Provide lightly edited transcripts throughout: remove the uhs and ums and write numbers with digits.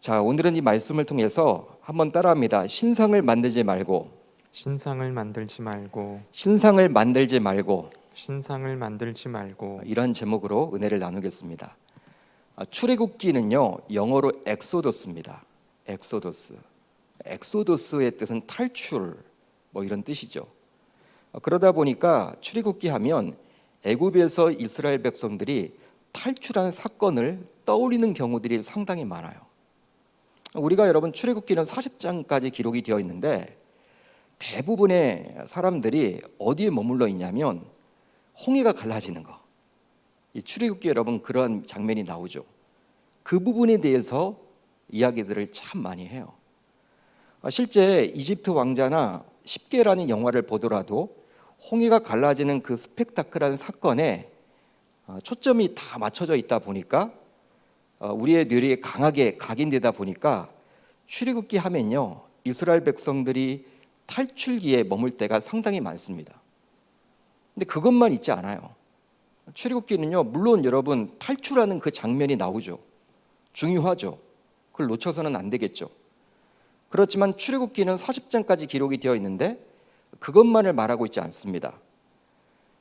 자, 오늘은 이 말씀을 통해서 한번 따라합니다. 신상을 만들지 말고, 신상을 만들지 말고 신상을 만들지 말고, 신상을 만들지 말고 이런 제목으로 은혜를 나누겠습니다. 출애굽기는요, 영어로 엑소더스입니다. 엑소더스. 엑소더스의 뜻은 탈출, 이런 뜻이죠. 그러다 보니까 출애굽기 하면 애굽에서 이스라엘 백성들이 탈출한 사건을 떠올리는 경우들이 상당히 많아요. 우리가 여러분 출애굽기는 40장까지 기록이 되어 있는데 대부분의 사람들이 어디에 머물러 있냐면 홍해가 갈라지는 거. 이 출애굽기 여러분 그런 장면이 나오죠. 그 부분에 대해서 이야기들을 참 많이 해요. 실제 이집트 왕자나 십계라는 영화를 보더라도 홍해가 갈라지는 그 스펙타클한 사건에 초점이 다 맞춰져 있다 보니까 우리의 뇌리에 강하게 각인되다 보니까 출애굽기 하면요, 이스라엘 백성들이 탈출기에 머물 때가 상당히 많습니다. 근데 그것만 있지 않아요. 출애굽기는요, 물론 여러분 탈출하는 그 장면이 나오죠. 중요하죠. 그걸 놓쳐서는 안 되겠죠. 그렇지만 출애굽기는 40장까지 기록이 되어 있는데 그것만을 말하고 있지 않습니다.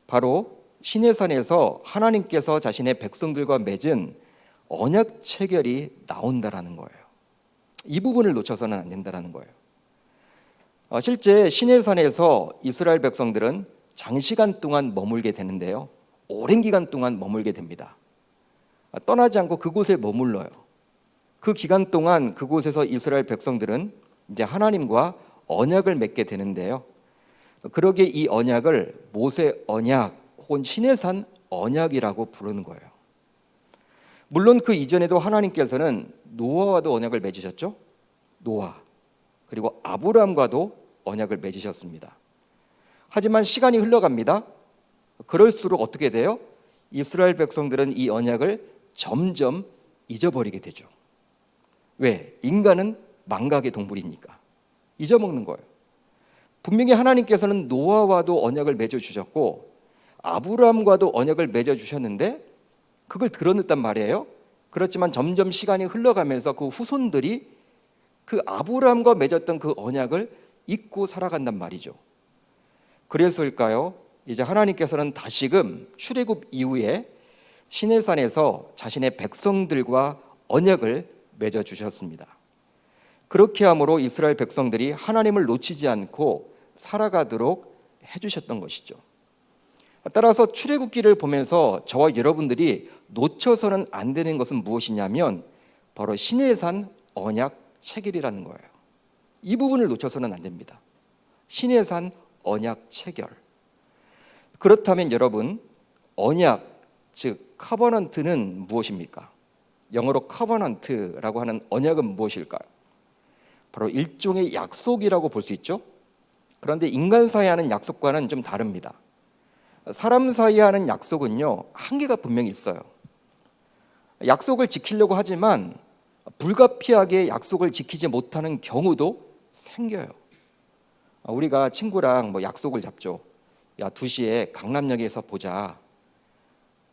바로 시내산에서 하나님께서 자신의 백성들과 맺은 언약 체결이 나온다라는 거예요. 이 부분을 놓쳐서는 안 된다라는 거예요. 실제 시내산에서 이스라엘 백성들은 장시간 동안 머물게 되는데요, 오랜 기간 동안 머물게 됩니다. 떠나지 않고 그곳에 머물러요. 그 기간 동안 그곳에서 이스라엘 백성들은 이제 하나님과 언약을 맺게 되는데요, 그러기에 이 언약을 모세 언약 혹은 시내산 언약이라고 부르는 거예요. 물론 그 이전에도 하나님께서는 노아와도 언약을 맺으셨죠. 노아, 그리고 아브라함과도 언약을 맺으셨습니다. 하지만 시간이 흘러갑니다. 그럴수록 어떻게 돼요? 이스라엘 백성들은 이 언약을 점점 잊어버리게 되죠. 왜? 인간은 망각의 동물이니까 잊어먹는 거예요. 분명히 하나님께서는 노아와도 언약을 맺어주셨고 아브라함과도 언약을 맺어주셨는데 그걸 드러냈단 말이에요. 그렇지만 점점 시간이 흘러가면서 그 후손들이 그 아브라함과 맺었던 그 언약을 잊고 살아간단 말이죠. 그래서일까요? 이제 하나님께서는 다시금 출애굽 이후에 시내산에서 자신의 백성들과 언약을 맺어주셨습니다. 그렇게 함으로 이스라엘 백성들이 하나님을 놓치지 않고 살아가도록 해주셨던 것이죠. 따라서 출애굽기를 보면서 저와 여러분들이 놓쳐서는 안 되는 것은 무엇이냐면 바로 시내산 언약 체결이라는 거예요. 이 부분을 놓쳐서는 안 됩니다. 시내산 언약 체결. 그렇다면 여러분, 언약, 즉 커버넌트는 무엇입니까? 영어로 커버넌트라고 하는 언약은 무엇일까요? 바로 일종의 약속이라고 볼 수 있죠. 그런데 인간 사이에 하는 약속과는 좀 다릅니다. 사람 사이에 하는 약속은요, 한계가 분명히 있어요. 약속을 지키려고 하지만 불가피하게 약속을 지키지 못하는 경우도 생겨요. 우리가 친구랑 약속을 잡죠. 야, 2시에 강남역에서 보자.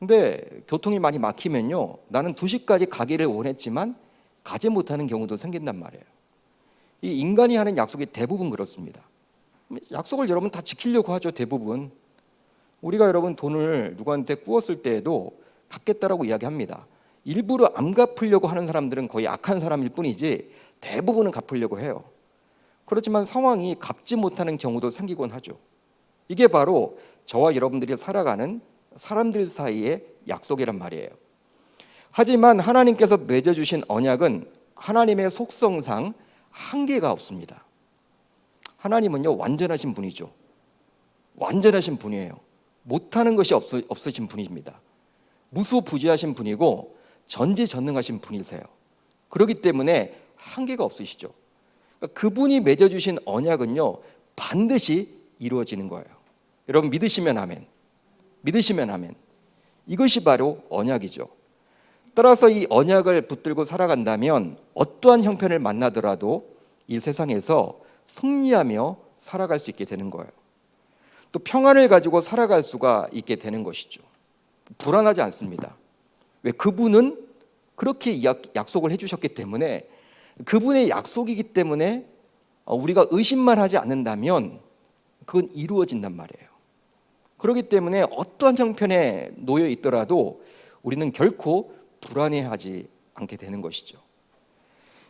근데 교통이 많이 막히면요, 나는 2시까지 가기를 원했지만 가지 못하는 경우도 생긴단 말이에요. 이 인간이 하는 약속이 대부분 그렇습니다. 약속을 여러분 다 지키려고 하죠, 대부분. 우리가 여러분 돈을 누구한테 꾸었을 때에도 갚겠다라고 이야기합니다. 일부러 안 갚으려고 하는 사람들은 거의 악한 사람일 뿐이지 대부분은 갚으려고 해요. 그렇지만 상황이 갚지 못하는 경우도 생기곤 하죠. 이게 바로 저와 여러분들이 살아가는 사람들 사이의 약속이란 말이에요. 하지만 하나님께서 맺어주신 언약은 하나님의 속성상 한계가 없습니다. 하나님은요, 완전하신 분이죠. 완전하신 분이에요. 못하는 것이 없으신 분입니다. 무소부지하신 분이고 전지전능하신 분이세요. 그렇기 때문에 한계가 없으시죠. 그러니까 그분이 맺어주신 언약은요, 반드시 이루어지는 거예요. 여러분 믿으시면 아멘. 믿으시면 아멘. 이것이 바로 언약이죠. 따라서 이 언약을 붙들고 살아간다면 어떠한 형편을 만나더라도 이 세상에서 승리하며 살아갈 수 있게 되는 거예요. 또 평안을 가지고 살아갈 수가 있게 되는 것이죠. 불안하지 않습니다. 왜? 그분은 그렇게 약속을 해주셨기 때문에 그분의 약속이기 때문에 우리가 의심만 하지 않는다면 그건 이루어진단 말이에요. 그렇기 때문에 어떠한 형편에 놓여 있더라도 우리는 결코 불안해하지 않게 되는 것이죠.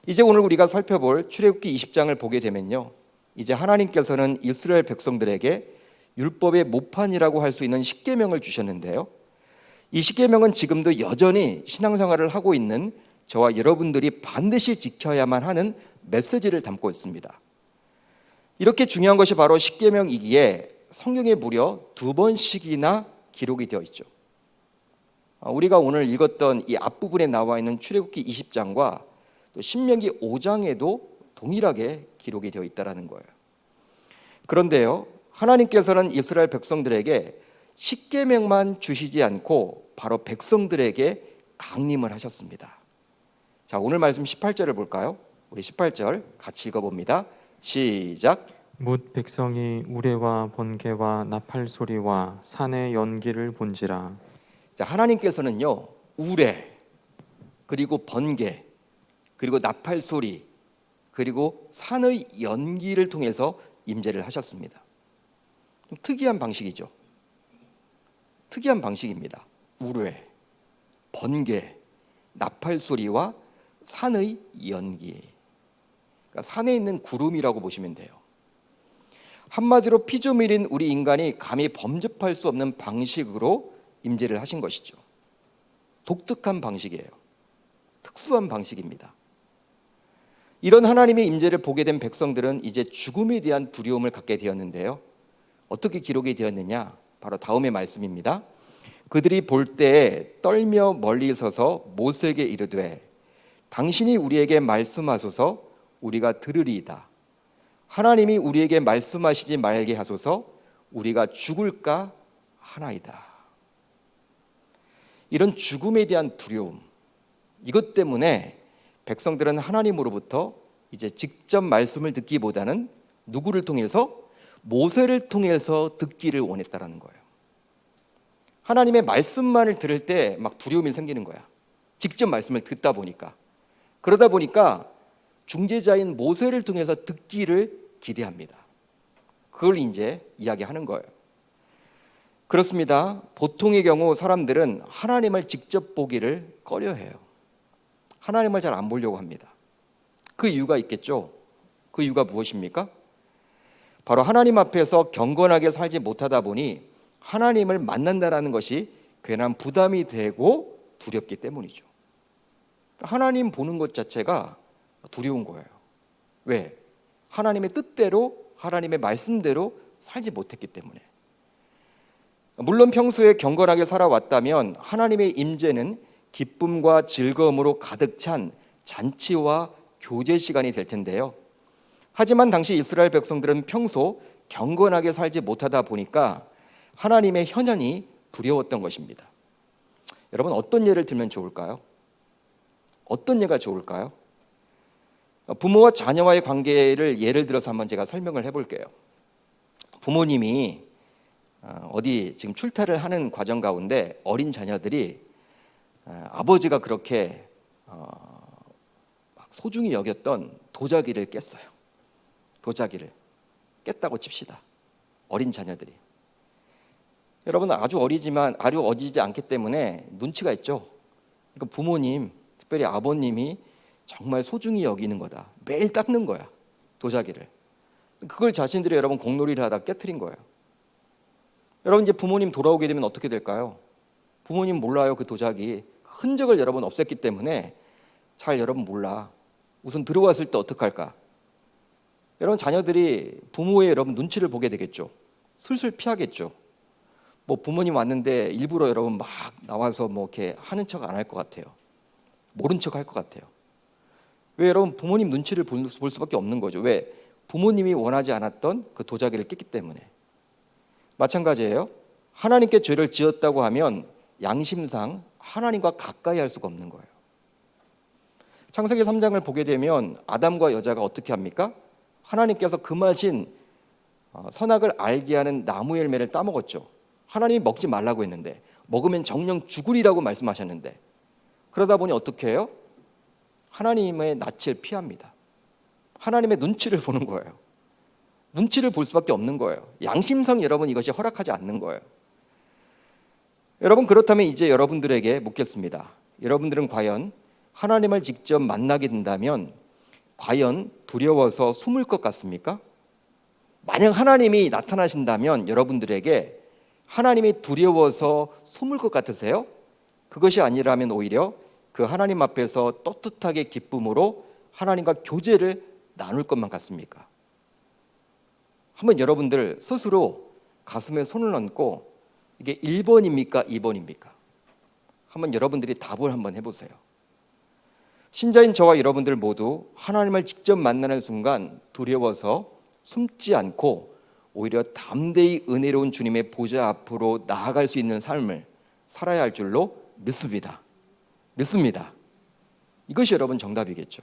이제 오늘 우리가 살펴볼 출애굽기 20장을 보게 되면요, 이제 하나님께서는 이스라엘 백성들에게 율법의 모판이라고 할 수 있는 십계명을 주셨는데요, 이 십계명은 지금도 여전히 신앙생활을 하고 있는 저와 여러분들이 반드시 지켜야만 하는 메시지를 담고 있습니다. 이렇게 중요한 것이 바로 십계명이기에 성경에 무려 2번씩이나 기록이 되어 있죠. 우리가 오늘 읽었던 이 앞부분에 나와 있는 출애굽기 20장과 또 신명기 5장에도 동일하게 기록이 되어 있다는 거예요. 그런데요, 하나님께서는 이스라엘 백성들에게 십계명만 주시지 않고 바로 백성들에게 강림을 하셨습니다. 자, 오늘 말씀 18절을 볼까요? 우리 18절 같이 읽어봅니다. 시작. 뭇 백성이 우레와 번개와 나팔 소리와 산의 연기를 본지라. 자, 하나님께서는요, 우레, 그리고 번개, 그리고 나팔 소리, 그리고 산의 연기를 통해서 임재를 하셨습니다. 좀 특이한 방식이죠. 특이한 방식입니다. 우레, 번개, 나팔 소리와 산의 연기. 그러니까 산에 있는 구름이라고 보시면 돼요. 한마디로 피조물인 우리 인간이 감히 범접할 수 없는 방식으로 임재를 하신 것이죠. 독특한 방식이에요. 특수한 방식입니다. 이런 하나님의 임재를 보게 된 백성들은 이제 죽음에 대한 두려움을 갖게 되었는데요, 어떻게 기록이 되었느냐? 바로 다음의 말씀입니다. 그들이 볼 때에 떨며 멀리 서서 모세에게 이르되 당신이 우리에게 말씀하소서 우리가 들으리이다. 하나님이 우리에게 말씀하시지 말게 하소서 우리가 죽을까 하나이다. 이런 죽음에 대한 두려움, 이것 때문에 백성들은 하나님으로부터 이제 직접 말씀을 듣기보다는 누구를 통해서? 모세를 통해서 듣기를 원했다라는 거예요. 하나님의 말씀만을 들을 때 막 두려움이 생기는 거야. 직접 말씀을 듣다 보니까. 그러다 보니까 중재자인 모세를 통해서 듣기를 기대합니다. 그걸 이제 이야기하는 거예요. 그렇습니다. 보통의 경우 사람들은 하나님을 직접 보기를 꺼려해요. 하나님을 잘 안 보려고 합니다. 그 이유가 있겠죠. 그 이유가 무엇입니까? 바로 하나님 앞에서 경건하게 살지 못하다 보니 하나님을 만난다는 것이 괜한 부담이 되고 두렵기 때문이죠. 하나님 보는 것 자체가 두려운 거예요. 왜? 하나님의 뜻대로, 하나님의 말씀대로 살지 못했기 때문에. 물론 평소에 경건하게 살아왔다면 하나님의 임재는 기쁨과 즐거움으로 가득 찬 잔치와 교제 시간이 될 텐데요, 하지만 당시 이스라엘 백성들은 평소 경건하게 살지 못하다 보니까 하나님의 현현이 두려웠던 것입니다. 여러분, 어떤 예를 들면 좋을까요? 어떤 예가 좋을까요? 부모와 자녀와의 관계를 예를 들어서 한번 제가 설명을 해볼게요. 부모님이 어디 지금 출타를 하는 과정 가운데 어린 자녀들이 아버지가 그렇게 소중히 여겼던 도자기를 깼어요. 도자기를 깼다고 칩시다. 어린 자녀들이. 여러분, 아주 어리지 않기 때문에 눈치가 있죠. 그러니까 부모님, 특별히 아버님이 정말 소중히 여기는 거다. 매일 닦는 거야, 도자기를. 그걸 자신들이 여러분 공놀이를 하다 깨트린 거예요. 여러분, 이제 부모님 돌아오게 되면 어떻게 될까요? 부모님 몰라요. 그 도자기 흔적을 여러분 없앴기 때문에 잘 여러분 몰라. 우선 들어왔을 때 어떡할까? 여러분, 자녀들이 부모의 여러분 눈치를 보게 되겠죠. 슬슬 피하겠죠. 뭐 부모님 왔는데 일부러 여러분 막 나와서 뭐 이렇게 하는 척 안 할 것 같아요. 모른 척 할 것 같아요. 왜? 여러분, 부모님 눈치를 볼 수밖에 없는 거죠. 왜? 부모님이 원하지 않았던 그 도자기를 깼기 때문에. 마찬가지예요. 하나님께 죄를 지었다고 하면 양심상 하나님과 가까이 할 수가 없는 거예요. 창세기 3장을 보게 되면 아담과 여자가 어떻게 합니까? 하나님께서 금하신 선악을 알게 하는 나무 열매를 따먹었죠. 하나님이 먹지 말라고 했는데, 먹으면 정령 죽으리라고 말씀하셨는데, 그러다 보니 어떻게 해요? 하나님의 낯을 피합니다. 하나님의 눈치를 보는 거예요. 눈치를 볼 수밖에 없는 거예요. 양심상 여러분 이것이 허락하지 않는 거예요. 여러분, 그렇다면 이제 여러분들에게 묻겠습니다. 여러분들은 과연 하나님을 직접 만나게 된다면 과연 두려워서 숨을 것 같습니까? 만약 하나님이 나타나신다면 여러분들에게 하나님이 두려워서 숨을 것 같으세요? 그것이 아니라면 오히려 그 하나님 앞에서 떳떳하게 기쁨으로 하나님과 교제를 나눌 것만 같습니까? 한번 여러분들 스스로 가슴에 손을 얹고 이게 1번입니까? 2번입니까? 한번 여러분들이 답을 한번 해보세요. 신자인 저와 여러분들 모두 하나님을 직접 만나는 순간 두려워서 숨지 않고 오히려 담대히 은혜로운 주님의 보좌 앞으로 나아갈 수 있는 삶을 살아야 할 줄로 믿습니다. 이것이 여러분 정답이겠죠.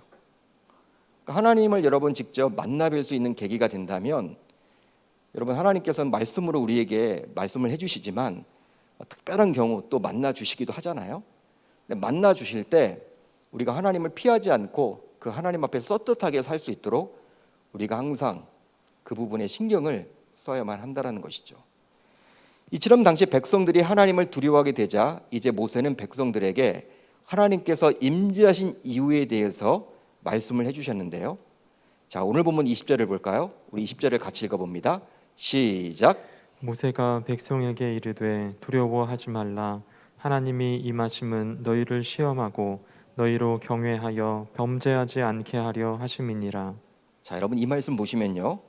하나님을 여러분 직접 만나뵐 수 있는 계기가 된다면 여러분, 하나님께서는 말씀으로 우리에게 말씀을 해주시지만 특별한 경우 또 만나 주시기도 하잖아요. 근데 만나 주실 때 우리가 하나님을 피하지 않고 그 하나님 앞에 떳떳하게 살 수 있도록 우리가 항상 그 부분에 신경을 써야만 한다는 것이죠. 이처럼 당시 백성들이 하나님을 두려워하게 되자 이제 모세는 백성들에게 하나님께서 임재하신 이유에 대해서 말씀을 해주셨는데요. 자, 오늘 본문 20절을 볼까요? 우리 20절을 같이 읽어봅니다. 시작. 모세가 백성에게 이르되 두려워하지 말라. 하나님이 임하심은 너희를 시험하고 너희로 경외하여 범죄하지 않게 하려 하심이니라. 자, 여러분, 이 말씀 보시면요,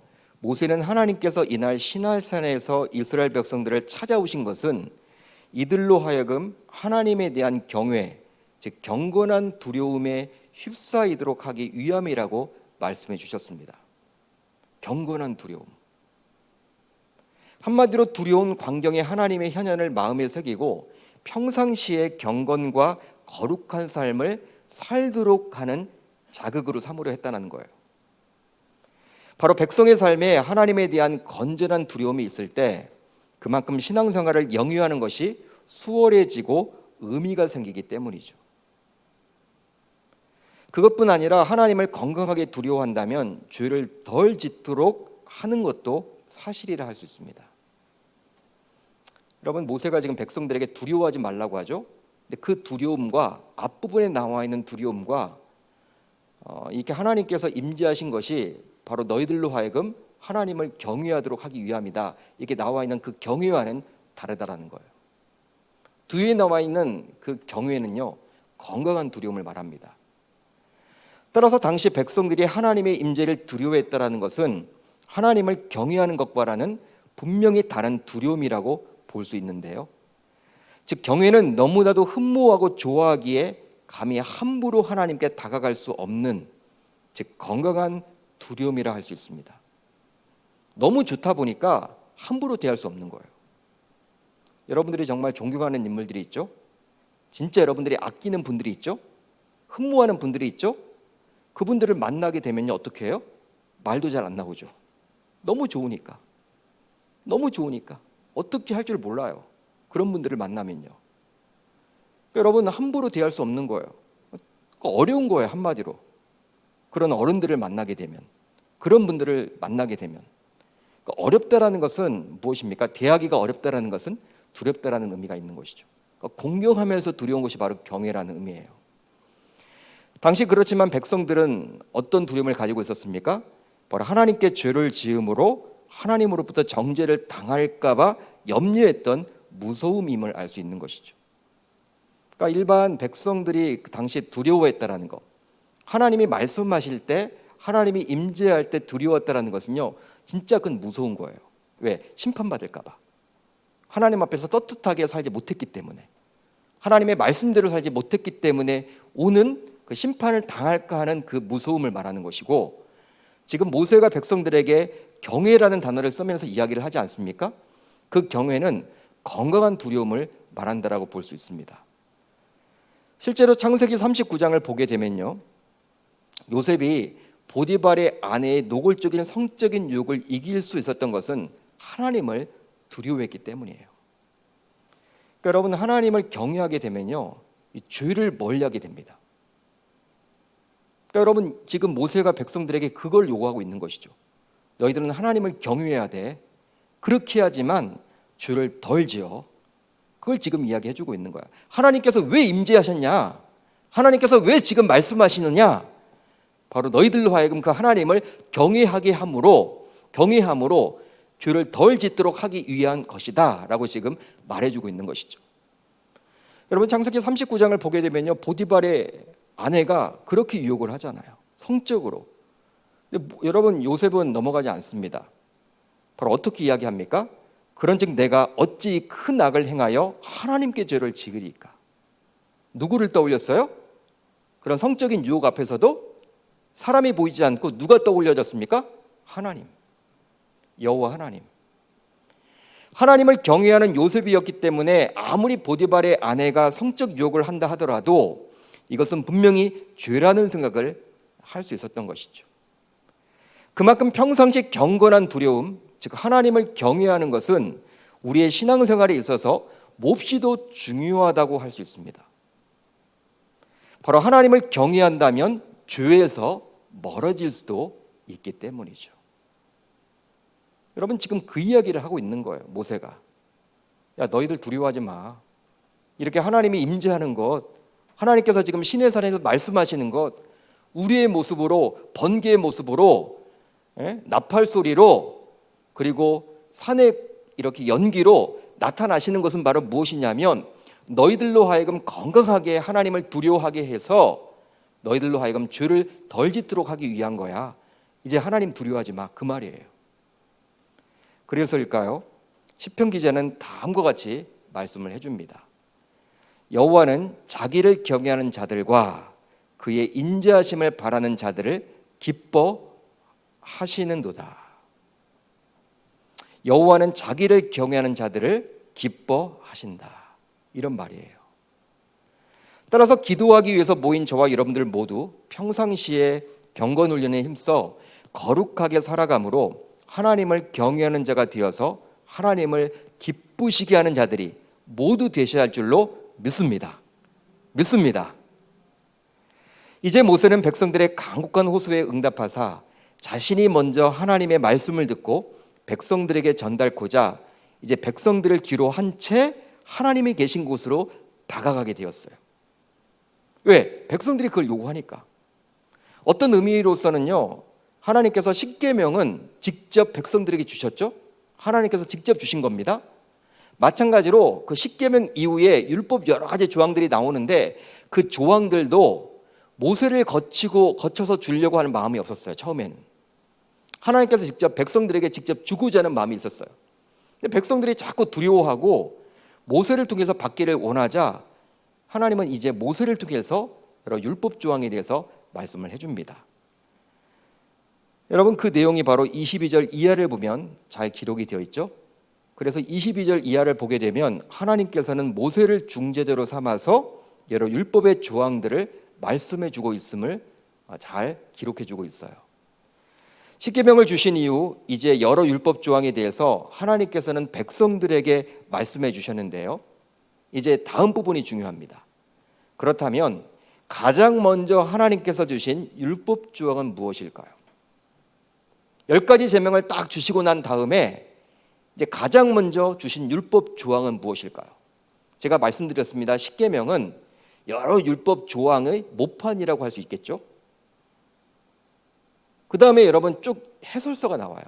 모세는 하나님께서 이날 시내산에서 이스라엘 백성들을 찾아오신 것은 이들로 하여금 하나님에 대한 경외, 즉 경건한 두려움에 휩싸이도록 하기 위함이라고 말씀해 주셨습니다. 경건한 두려움. 한마디로 두려운 광경에 하나님의 현현을 마음에 새기고 평상시에 경건과 거룩한 삶을 살도록 하는 자극으로 삼으려 했다는 거예요. 바로 백성의 삶에 하나님에 대한 건전한 두려움이 있을 때 그만큼 신앙생활을 영위하는 것이 수월해지고 의미가 생기기 때문이죠. 그것뿐 아니라 하나님을 건강하게 두려워한다면 죄를 덜 짓도록 하는 것도 사실이라 할 수 있습니다. 여러분, 모세가 지금 백성들에게 두려워하지 말라고 하죠. 근데 그 두려움과 앞부분에 나와 있는 두려움과 이렇게 하나님께서 임재하신 것이 바로 너희들로 하여금 하나님을 경외하도록 하기 위함이다. 이렇게 나와 있는 그 경외와는 다르다라는 거예요. 뒤에 나와 있는 그 경외는요, 건강한 두려움을 말합니다. 따라서 당시 백성들이 하나님의 임재를 두려워했다라는 것은 하나님을 경외하는 것과는 분명히 다른 두려움이라고 볼 수 있는데요. 즉 경외는 너무나도 흠모하고 좋아하기에 감히 함부로 하나님께 다가갈 수 없는, 즉 건강한 두려움이라 할 수 있습니다. 너무 좋다 보니까 함부로 대할 수 없는 거예요. 여러분들이 정말 존경하는 인물들이 있죠. 진짜 여러분들이 아끼는 분들이 있죠. 흠모하는 분들이 있죠. 그분들을 만나게 되면요, 어떻게 해요? 말도 잘 안 나오죠. 너무 좋으니까 어떻게 할 줄 몰라요. 그런 분들을 만나면요. 그러니까 여러분, 함부로 대할 수 없는 거예요. 어려운 거예요, 한마디로. 그런 어른들을 만나게 되면, 그런 분들을 만나게 되면. 그러니까 어렵다라는 것은 무엇입니까? 대하기가 어렵다라는 것은 두렵다라는 의미가 있는 것이죠. 그러니까 공경하면서 두려운 것이 바로 경외라는 의미예요. 당시 그렇지만 백성들은 어떤 두려움을 가지고 있었습니까? 바로 하나님께 죄를 지음으로 하나님으로부터 정죄를 당할까 봐 염려했던 무서움임을 알 수 있는 것이죠. 그러니까 일반 백성들이 그 당시에 두려워했다라는 것, 하나님이 말씀하실 때, 하나님이 임재할 때 두려웠다라는 것은요, 진짜 그건 무서운 거예요. 왜? 심판받을까 봐. 하나님 앞에서 떳떳하게 살지 못했기 때문에, 하나님의 말씀대로 살지 못했기 때문에 오는 그 심판을 당할까 하는 그 무서움을 말하는 것이고, 지금 모세가 백성들에게 경외라는 단어를 쓰면서 이야기를 하지 않습니까? 그 경외는 건강한 두려움을 말한다라고 볼 수 있습니다. 실제로 창세기 39장을 보게 되면요, 요셉이 보디발의 아내의 노골적인 성적인 유혹을 이길 수 있었던 것은 하나님을 두려워했기 때문이에요. 그러니까 여러분, 하나님을 경외하게 되면요, 이 죄를 멀리하게 됩니다. 그러니까 여러분 지금 모세가 백성들에게 그걸 요구하고 있는 것이죠. 너희들은 하나님을 경외해야 돼. 그렇게 해야지만 죄를 덜 지어. 그걸 지금 이야기해주고 있는 거야. 하나님께서 왜 임재하셨냐? 하나님께서 왜 지금 말씀하시느냐? 바로 너희들로 하여금 그 하나님을 경외하게 함으로 죄를 덜 짓도록 하기 위한 것이다 라고 지금 말해주고 있는 것이죠. 여러분 창세기 39장을 보게 되면요, 보디발의 아내가 그렇게 유혹을 하잖아요. 성적으로. 근데 여러분 요셉은 넘어가지 않습니다. 바로 어떻게 이야기합니까? 그런즉 내가 어찌 큰 악을 행하여 하나님께 죄를 지으리까? 누구를 떠올렸어요? 그런 성적인 유혹 앞에서도 사람이 보이지 않고 누가 떠올려졌습니까? 하나님, 여호와 하나님. 하나님을 경외하는 요셉이었기 때문에 아무리 보디발의 아내가 성적 유혹을 한다 하더라도 이것은 분명히 죄라는 생각을 할 수 있었던 것이죠. 그만큼 평상시 경건한 두려움, 즉 하나님을 경외하는 것은 우리의 신앙생활에 있어서 몹시도 중요하다고 할 수 있습니다. 바로 하나님을 경외한다면 죄에서 멀어질 수도 있기 때문이죠. 여러분 지금 그 이야기를 하고 있는 거예요. 모세가. 야, 너희들 두려워하지 마. 이렇게 하나님이 임재하는 것, 하나님께서 지금 시내산에서 말씀하시는 것, 우리의 모습으로, 번개의 모습으로, 나팔 소리로, 그리고 산의 이렇게 연기로 나타나시는 것은 바로 무엇이냐면 너희들로 하여금 건강하게 하나님을 두려워하게 해서 너희들로 하여금 죄를 덜 짓도록 하기 위한 거야. 이제 하나님 두려워하지 마, 그 말이에요. 그래서일까요? 시편 기자는 다음과 같이 말씀을 해줍니다. 여호와는 자기를 경외하는 자들과 그의 인자하심을 바라는 자들을 기뻐하시는도다. 여호와는 자기를 경외하는 자들을 기뻐하신다. 이런 말이에요. 따라서 기도하기 위해서 모인 저와 여러분들 모두 평상시에 경건 훈련에 힘써 거룩하게 살아감으로 하나님을 경외하는 자가 되어서 하나님을 기쁘시게 하는 자들이 모두 되셔야 할 줄로 믿습니다. 이제 모세는 백성들의 간곡한 호소에 응답하사 자신이 먼저 하나님의 말씀을 듣고 백성들에게 전달코자 이제 백성들을 뒤로 한 채 하나님이 계신 곳으로 다가가게 되었어요. 왜? 백성들이 그걸 요구하니까. 어떤 의미로서는요, 하나님께서 십계명은 직접 백성들에게 주셨죠. 하나님께서 직접 주신 겁니다. 마찬가지로 그 십계명 이후에 율법 여러 가지 조항들이 나오는데 그 조항들도 모세를 거쳐서 주려고 하는 마음이 없었어요. 처음에는 하나님께서 직접 백성들에게 직접 주고자 하는 마음이 있었어요. 근데 백성들이 자꾸 두려워하고 모세를 통해서 받기를 원하자 하나님은 이제 모세를 통해서 여러 율법 조항에 대해서 말씀을 해줍니다. 여러분 그 내용이 바로 22절 이하를 보면 잘 기록이 되어 있죠. 그래서 22절 이하를 보게 되면 하나님께서는 모세를 중재자로 삼아서 여러 율법의 조항들을 말씀해 주고 있음을 잘 기록해 주고 있어요. 십계명을 주신 이후 이제 여러 율법 조항에 대해서 하나님께서는 백성들에게 말씀해 주셨는데요. 이제 다음 부분이 중요합니다. 그렇다면 가장 먼저 하나님께서 주신 율법 조항은 무엇일까요? 10가지 제명을 딱 주시고 난 다음에 이제 가장 먼저 주신 율법 조항은 무엇일까요? 제가 말씀드렸습니다. 십계명은 여러 율법 조항의 모판이라고 할 수 있겠죠. 그 다음에 여러분 쭉 해설서가 나와요.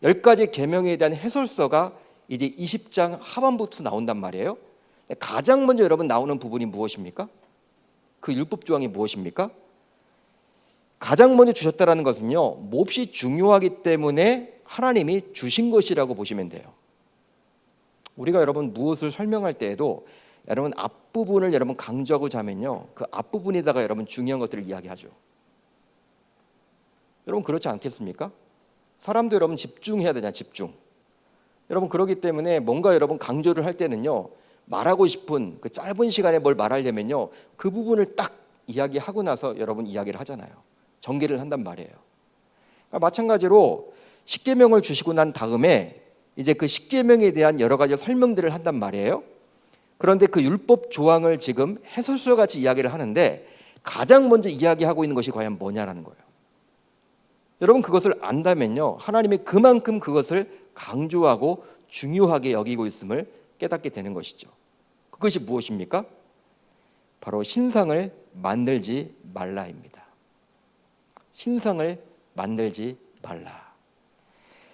10가지 계명에 대한 해설서가 이제 20장 하반부터 나온단 말이에요. 가장 먼저 여러분 나오는 부분이 무엇입니까? 그 율법 조항이 무엇입니까? 가장 먼저 주셨다는 것은요, 몹시 중요하기 때문에 하나님이 주신 것이라고 보시면 돼요. 우리가 여러분 무엇을 설명할 때에도 여러분 앞부분을 여러분 강조하고자 하면요, 그 앞부분에다가 여러분 중요한 것들을 이야기하죠. 여러분 그렇지 않겠습니까? 사람도 여러분 집중해야 되잖아요. 집중. 여러분 그렇기 때문에 뭔가 여러분 강조를 할 때는요, 말하고 싶은 그 짧은 시간에 뭘 말하려면요, 그 부분을 딱 이야기하고 나서 여러분 이야기를 하잖아요. 전개를 한단 말이에요. 그러니까 마찬가지로 십계명을 주시고 난 다음에 이제 그 십계명에 대한 여러 가지 설명들을 한단 말이에요. 그런데 그 율법 조항을 지금 해설서 같이 이야기를 하는데 가장 먼저 이야기하고 있는 것이 과연 뭐냐라는 거예요. 여러분 그것을 안다면요, 하나님이 그만큼 그것을 강조하고 중요하게 여기고 있음을 깨닫게 되는 것이죠. 그것이 무엇입니까? 바로 신상을 만들지 말라입니다. 신상을 만들지 말라.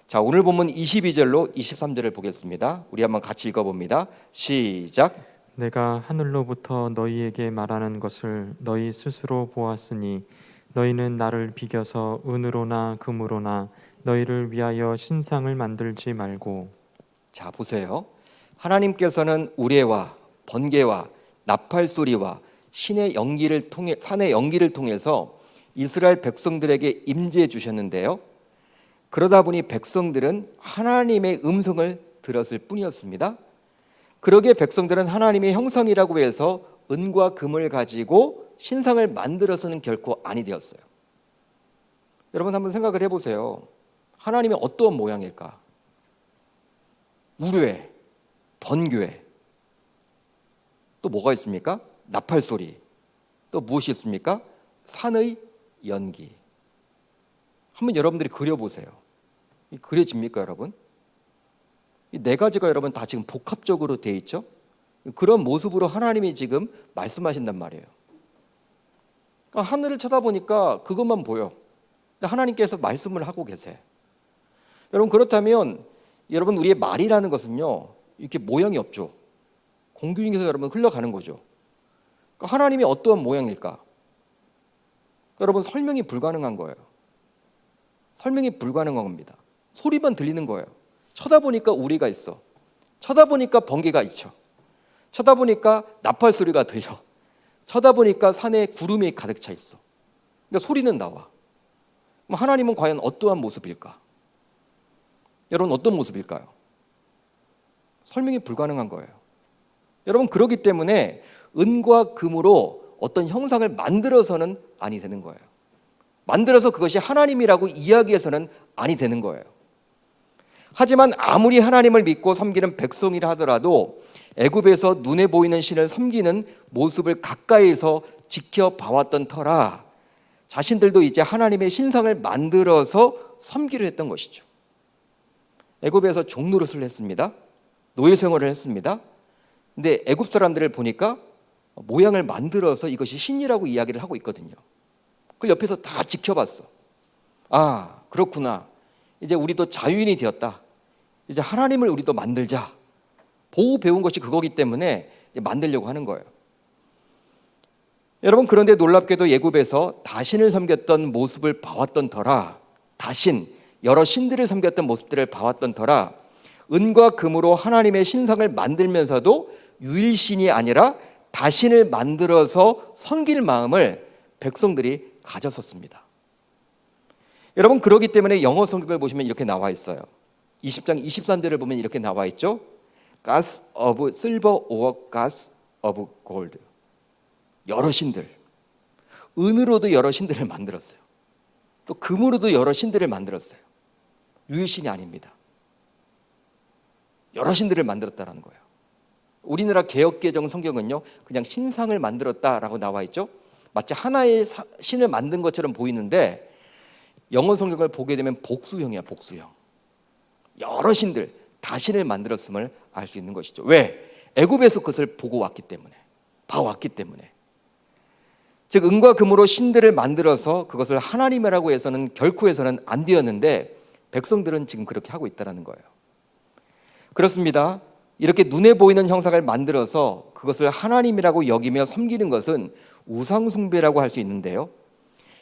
자, 오늘 본문 22절로 23절을 보겠습니다. 우리 한번 같이 읽어봅니다. 시작. 내가 하늘로부터 너희에게 말하는 것을 너희 스스로 보았으니 너희는 나를 비겨서 은으로나 금으로나 너희를 위하여 신상을 만들지 말고. 자, 보세요. 하나님께서는 우레와 번개와 나팔 소리와 산의 연기를 통해서 이스라엘 백성들에게 임재해 주셨는데요. 그러다 보니 백성들은 하나님의 음성을 들었을 뿐이었습니다. 그러기에 백성들은 하나님의 형상이라고 해서 은과 금을 가지고 신상을 만들어서는 결코 아니 되었어요. 여러분 한번 생각을 해보세요. 하나님이 어떤 모양일까? 우레, 번개, 또 뭐가 있습니까? 나팔 소리, 또 무엇이 있습니까? 산의 연기. 한번 여러분들이 그려보세요. 그려집니까, 여러분? 이 네 가지가 여러분 다 지금 복합적으로 돼 있죠? 그런 모습으로 하나님이 지금 말씀하신단 말이에요. 그러니까 하늘을 쳐다보니까 그것만 보여. 하나님께서 말씀을 하고 계세요. 여러분 그렇다면 여러분 우리의 말이라는 것은요, 이렇게 모양이 없죠. 공중에서 여러분 흘러가는 거죠. 그러니까 하나님이 어떠한 모양일까? 그러니까 여러분 설명이 불가능한 거예요. 설명이 불가능한 겁니다. 소리만 들리는 거예요. 쳐다보니까 우리가 있어. 쳐다보니까 번개가 있죠. 쳐다보니까 나팔 소리가 들려. 쳐다보니까 산에 구름이 가득 차 있어. 그러니까 소리는 나와. 그럼 하나님은 과연 어떠한 모습일까? 여러분 어떤 모습일까요? 설명이 불가능한 거예요. 여러분 그렇기 때문에 은과 금으로 어떤 형상을 만들어서는 아니 되는 거예요. 만들어서 그것이 하나님이라고 이야기해서는 아니 되는 거예요. 하지만 아무리 하나님을 믿고 섬기는 백성이라 하더라도 애굽에서 눈에 보이는 신을 섬기는 모습을 가까이서 지켜봐왔던 터라 자신들도 이제 하나님의 신상을 만들어서 섬기려 했던 것이죠. 애굽에서 종노릇을 했습니다. 노예 생활을 했습니다. 근데 애굽 사람들을 보니까 모양을 만들어서 이것이 신이라고 이야기를 하고 있거든요. 그걸 옆에서 다 지켜봤어. 아, 그렇구나. 이제 우리도 자유인이 되었다. 이제 하나님을 우리도 만들자. 보고 배운 것이 그거기 때문에 만들려고 하는 거예요. 여러분 그런데 놀랍게도 애굽에서 다신을 섬겼던 모습을 봐왔던 터라, 다신, 여러 신들을 섬겼던 모습들을 봐왔던 터라 은과 금으로 하나님의 신상을 만들면서도 유일신이 아니라 다신을 만들어서 섬길 마음을 백성들이 가졌었습니다. 여러분 그러기 때문에 영어 성경을 보시면 이렇게 나와 있어요. 20장 23절을 보면 이렇게 나와 있죠. Gods of silver or gods of gold. 여러 신들. 은으로도 여러 신들을 만들었어요. 또 금으로도 여러 신들을 만들었어요. 유일신이 아닙니다. 여러 신들을 만들었다는 거예요. 우리나라 개역개정 성경은요, 그냥 신상을 만들었다라고 나와 있죠. 마치 하나의 신을 만든 것처럼 보이는데 영어 성경을 보게 되면 복수형이야, 복수형. 여러 신들, 다신을 만들었음을 알 수 있는 것이죠. 왜? 애굽에서 그것을 보고 왔기 때문에, 봐왔기 때문에. 즉 은과 금으로 신들을 만들어서 그것을 하나님이라고 해서는 결코 해서는 안 되었는데 백성들은 지금 그렇게 하고 있다는 거예요. 그렇습니다. 이렇게 눈에 보이는 형상을 만들어서 그것을 하나님이라고 여기며 섬기는 것은 우상숭배라고 할 수 있는데요.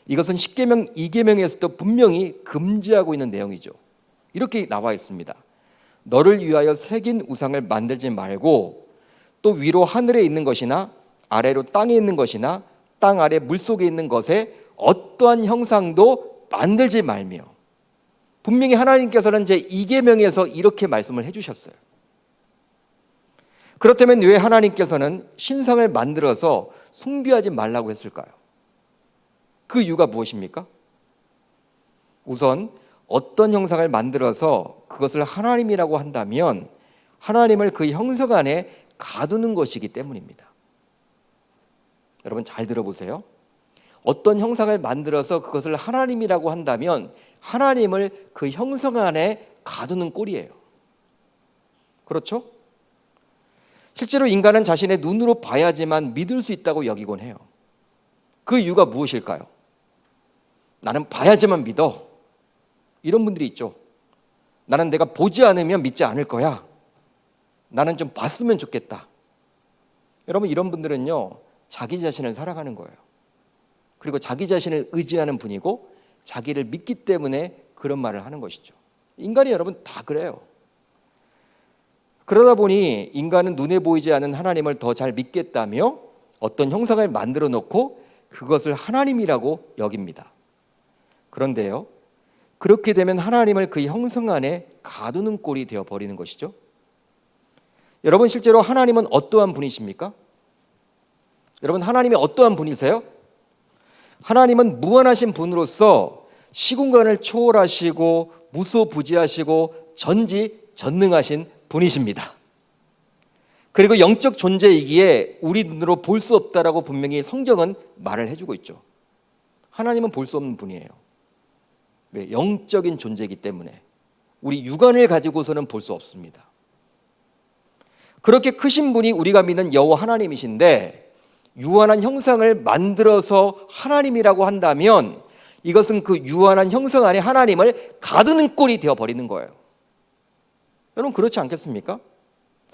이것은 10계명 2계명에서도 분명히 금지하고 있는 내용이죠. 이렇게 나와 있습니다. 너를 위하여 새긴 우상을 만들지 말고 또 위로 하늘에 있는 것이나 아래로 땅에 있는 것이나 땅 아래 물속에 있는 것에 어떠한 형상도 만들지 말며, 분명히 하나님께서는 제2계명에서 이렇게 말씀을 해주셨어요. 그렇다면 왜 하나님께서는 신상을 만들어서 숭배하지 말라고 했을까요? 그 이유가 무엇입니까? 우선 어떤 형상을 만들어서 그것을 하나님이라고 한다면 하나님을 그 형상 안에 가두는 것이기 때문입니다. 여러분 잘 들어보세요. 어떤 형상을 만들어서 그것을 하나님이라고 한다면 하나님을 그 형상 안에 가두는 꼴이에요. 그렇죠? 실제로 인간은 자신의 눈으로 봐야지만 믿을 수 있다고 여기곤 해요. 그 이유가 무엇일까요? 나는 봐야지만 믿어. 이런 분들이 있죠. 나는 내가 보지 않으면 믿지 않을 거야. 나는 좀 봤으면 좋겠다. 여러분, 이런 분들은요, 자기 자신을 사랑하는 거예요. 그리고 자기 자신을 의지하는 분이고 자기를 믿기 때문에 그런 말을 하는 것이죠. 인간이 여러분 다 그래요. 그러다 보니 인간은 눈에 보이지 않는 하나님을 더 잘 믿겠다며 어떤 형상을 만들어 놓고 그것을 하나님이라고 여깁니다. 그런데요, 그렇게 되면 하나님을 그 형상 안에 가두는 꼴이 되어버리는 것이죠. 여러분, 실제로 하나님은 어떠한 분이십니까? 여러분, 하나님이 어떠한 분이세요? 하나님은 무한하신 분으로서 시공간을 초월하시고 무소부지하시고 전지전능하신 분이십니다. 그리고 영적 존재이기에 우리 눈으로 볼 수 없다라고 분명히 성경은 말을 해주고 있죠. 하나님은 볼 수 없는 분이에요. 왜? 영적인 존재이기 때문에 우리 육안을 가지고서는 볼 수 없습니다. 그렇게 크신 분이 우리가 믿는 여호와 하나님이신데 유한한 형상을 만들어서 하나님이라고 한다면 이것은 그 유한한 형상 안에 하나님을 가두는 꼴이 되어버리는 거예요. 여러분, 그렇지 않겠습니까?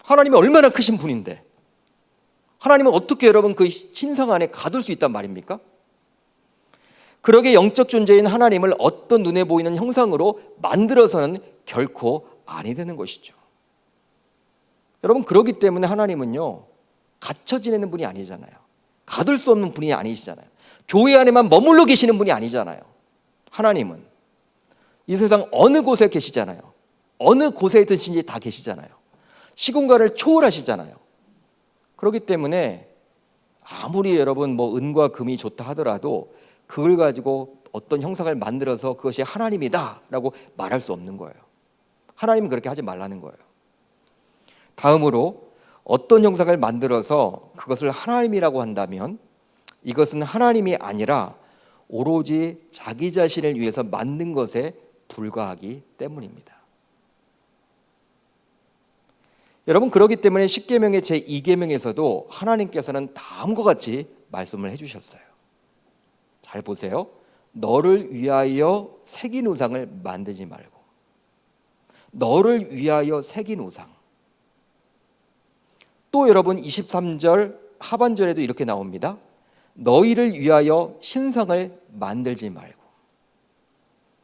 하나님이 얼마나 크신 분인데 하나님은 어떻게 여러분 그 신상 안에 가둘 수 있단 말입니까? 그러게 영적 존재인 하나님을 어떤 눈에 보이는 형상으로 만들어서는 결코 아니 되는 것이죠. 여러분, 그렇기 때문에 하나님은요, 갇혀 지내는 분이 아니잖아요. 가둘 수 없는 분이 아니시잖아요. 교회 안에만 머물러 계시는 분이 아니잖아요. 하나님은 이 세상 어느 곳에 계시잖아요. 어느 곳에 드신지 다 계시잖아요. 시공간을 초월하시잖아요. 그렇기 때문에 아무리 여러분 뭐 은과 금이 좋다 하더라도 그걸 가지고 어떤 형상을 만들어서 그것이 하나님이다라고 말할 수 없는 거예요. 하나님은 그렇게 하지 말라는 거예요. 다음으로 어떤 형상을 만들어서 그것을 하나님이라고 한다면 이것은 하나님이 아니라 오로지 자기 자신을 위해서 만든 것에 불과하기 때문입니다. 여러분, 그렇기 때문에 십계명의 제2계명에서도 하나님께서는 다음과 같이 말씀을 해주셨어요. 잘 보세요. 너를 위하여 새긴 우상을 만들지 말고. 너를 위하여 새긴 우상. 또 여러분 23절 하반절에도 이렇게 나옵니다. 너희를 위하여 신상을 만들지 말고.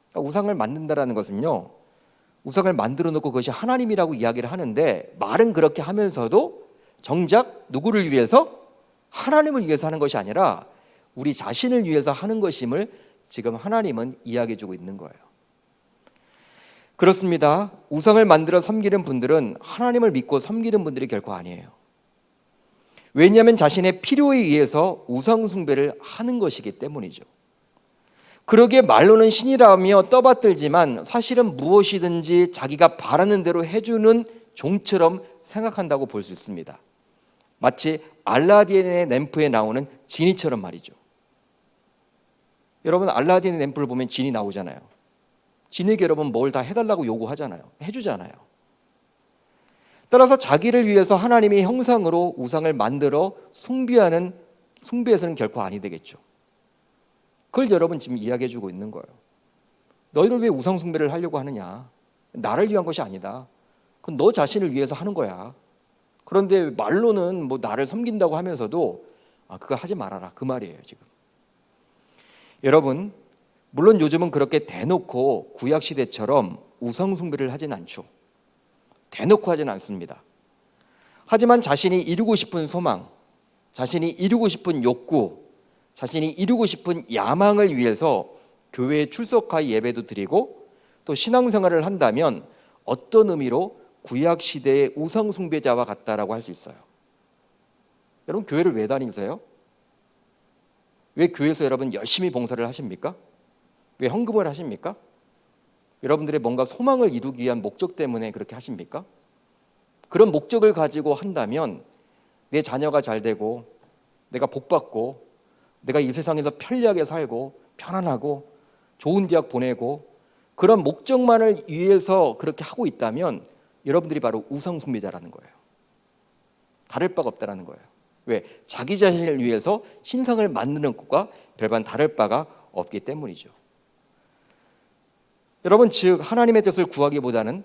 그러니까 우상을 만든다라는 것은요, 우상을 만들어 놓고 그것이 하나님이라고 이야기를 하는데 말은 그렇게 하면서도 정작 누구를 위해서? 하나님을 위해서 하는 것이 아니라 우리 자신을 위해서 하는 것임을 지금 하나님은 이야기해 주고 있는 거예요. 그렇습니다. 우상을 만들어 섬기는 분들은 하나님을 믿고 섬기는 분들이 결코 아니에요. 왜냐하면 자신의 필요에 의해서 우상 숭배를 하는 것이기 때문이죠. 그러기에 말로는 신이라며 떠받들지만 사실은 무엇이든지 자기가 바라는 대로 해주는 종처럼 생각한다고 볼 수 있습니다. 마치 알라딘의 램프에 나오는 지니처럼 말이죠. 여러분, 알라딘의 램프를 보면 지니 나오잖아요. 지니에게 여러분 뭘 다 해달라고 요구하잖아요. 해주잖아요. 따라서 자기를 위해서 하나님의 형상으로 우상을 만들어 숭배해서는 결코 아니 되겠죠. 그걸 여러분 지금 이야기해 주고 있는 거예요. 너희들 왜 우상 숭배를 하려고 하느냐? 나를 위한 것이 아니다. 그건 너 자신을 위해서 하는 거야. 그런데 말로는 뭐 나를 섬긴다고 하면서도 그거 하지 말아라, 그 말이에요 지금. 여러분, 물론 요즘은 그렇게 대놓고 구약 시대처럼 우상 숭배를 하진 않죠. 대놓고 하진 않습니다. 하지만 자신이 이루고 싶은 소망, 자신이 이루고 싶은 욕구, 자신이 이루고 싶은 야망을 위해서 교회에 출석하여 예배도 드리고 또 신앙생활을 한다면 어떤 의미로 구약 시대의 우상 숭배자와 같다라고 할 수 있어요. 여러분, 교회를 왜 다니세요? 왜 교회에서 여러분 열심히 봉사를 하십니까? 왜 헌금을 하십니까? 여러분들의 뭔가 소망을 이루기 위한 목적 때문에 그렇게 하십니까? 그런 목적을 가지고 한다면 내 자녀가 잘 되고 내가 복 받고 내가 이 세상에서 편리하게 살고 편안하고 좋은 대학 보내고 그런 목적만을 위해서 그렇게 하고 있다면 여러분들이 바로 우상 숭배자라는 거예요. 다를 바가 없다라는 거예요. 왜? 자기 자신을 위해서 신상을 만드는 것과 별반 다를 바가 없기 때문이죠. 여러분, 즉 하나님의 뜻을 구하기보다는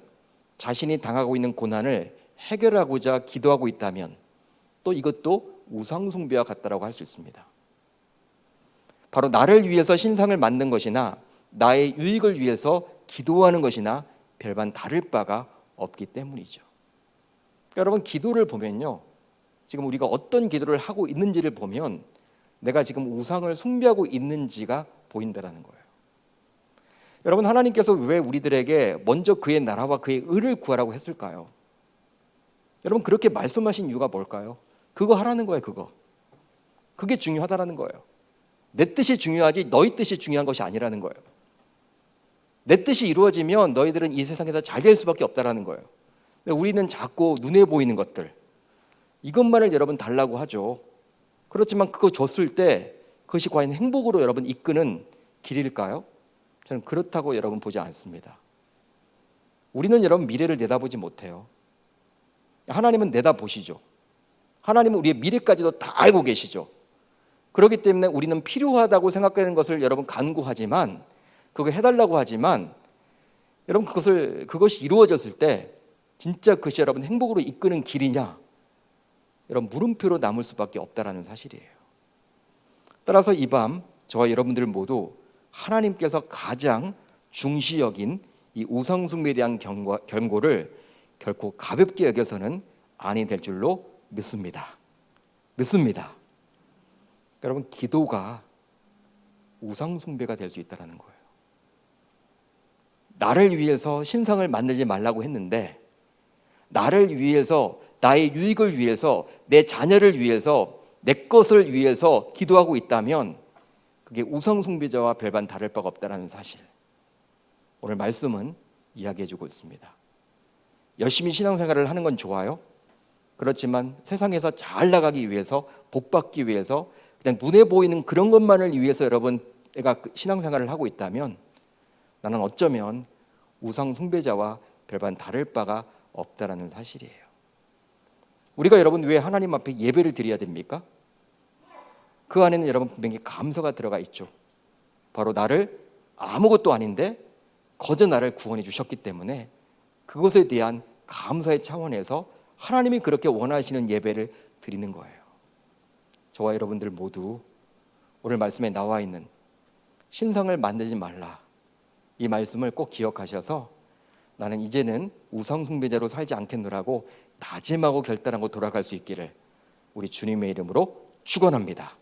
자신이 당하고 있는 고난을 해결하고자 기도하고 있다면 또 이것도 우상 숭배와 같다라고 할 수 있습니다. 바로 나를 위해서 신상을 만든 것이나 나의 유익을 위해서 기도하는 것이나 별반 다를 바가 없기 때문이죠. 그러니까 여러분, 기도를 보면요, 지금 우리가 어떤 기도를 하고 있는지를 보면 내가 지금 우상을 숭배하고 있는지가 보인다라는 거예요. 여러분, 하나님께서 왜 우리들에게 먼저 그의 나라와 그의 의를 구하라고 했을까요? 여러분, 그렇게 말씀하신 이유가 뭘까요? 그거 하라는 거예요. 그게 중요하다라는 거예요. 내 뜻이 중요하지 너희 뜻이 중요한 것이 아니라는 거예요. 내 뜻이 이루어지면 너희들은 이 세상에서 잘 될 수밖에 없다라는 거예요. 근데 우리는 자꾸 눈에 보이는 것들, 이것만을 여러분 달라고 하죠. 그렇지만 그거 줬을 때 그것이 과연 행복으로 여러분 이끄는 길일까요? 저는 그렇다고 여러분 보지 않습니다. 우리는 여러분 미래를 내다보지 못해요. 하나님은 내다보시죠. 하나님은 우리의 미래까지도 다 알고 계시죠. 그렇기 때문에 우리는 필요하다고 생각하는 것을 여러분 간구하지만, 그거 해달라고 하지만, 여러분 그것이 이루어졌을 때 진짜 그것이 여러분 행복으로 이끄는 길이냐? 여러분 물음표로 남을 수밖에 없다라는 사실이에요. 따라서 이 밤 저와 여러분들 모두 하나님께서 가장 중시 여긴 이 우상 숭배에 대한 경고를 결코 가볍게 여겨서는 아니 될 줄로 믿습니다. 여러분, 기도가 우상 숭배가 될 수 있다는 거예요. 나를 위해서 신상을 만들지 말라고 했는데 나를 위해서, 나의 유익을 위해서, 내 자녀를 위해서, 내 것을 위해서 기도하고 있다면 그게 우상 숭배자와 별반 다를 바가 없다는 사실, 오늘 말씀은 이야기해주고 있습니다. 열심히 신앙생활을 하는 건 좋아요. 그렇지만 세상에서 잘 나가기 위해서, 복받기 위해서 그냥 눈에 보이는 그런 것만을 위해서 여러분가 신앙생활을 하고 있다면 나는 어쩌면 우상 숭배자와 별반 다를 바가 없다라는 사실이에요. 우리가 여러분 왜 하나님 앞에 예배를 드려야 됩니까? 그 안에는 여러분 분명히 감사가 들어가 있죠. 바로 나를 아무것도 아닌데 거저 나를 구원해 주셨기 때문에 그것에 대한 감사의 차원에서 하나님이 그렇게 원하시는 예배를 드리는 거예요. 저와 여러분들 모두 오늘 말씀에 나와 있는 신상을 만들지 말라, 이 말씀을 꼭 기억하셔서 나는 이제는 우상 숭배자로 살지 않겠노라고 다짐하고 결단하고 돌아갈 수 있기를 우리 주님의 이름으로 축원합니다.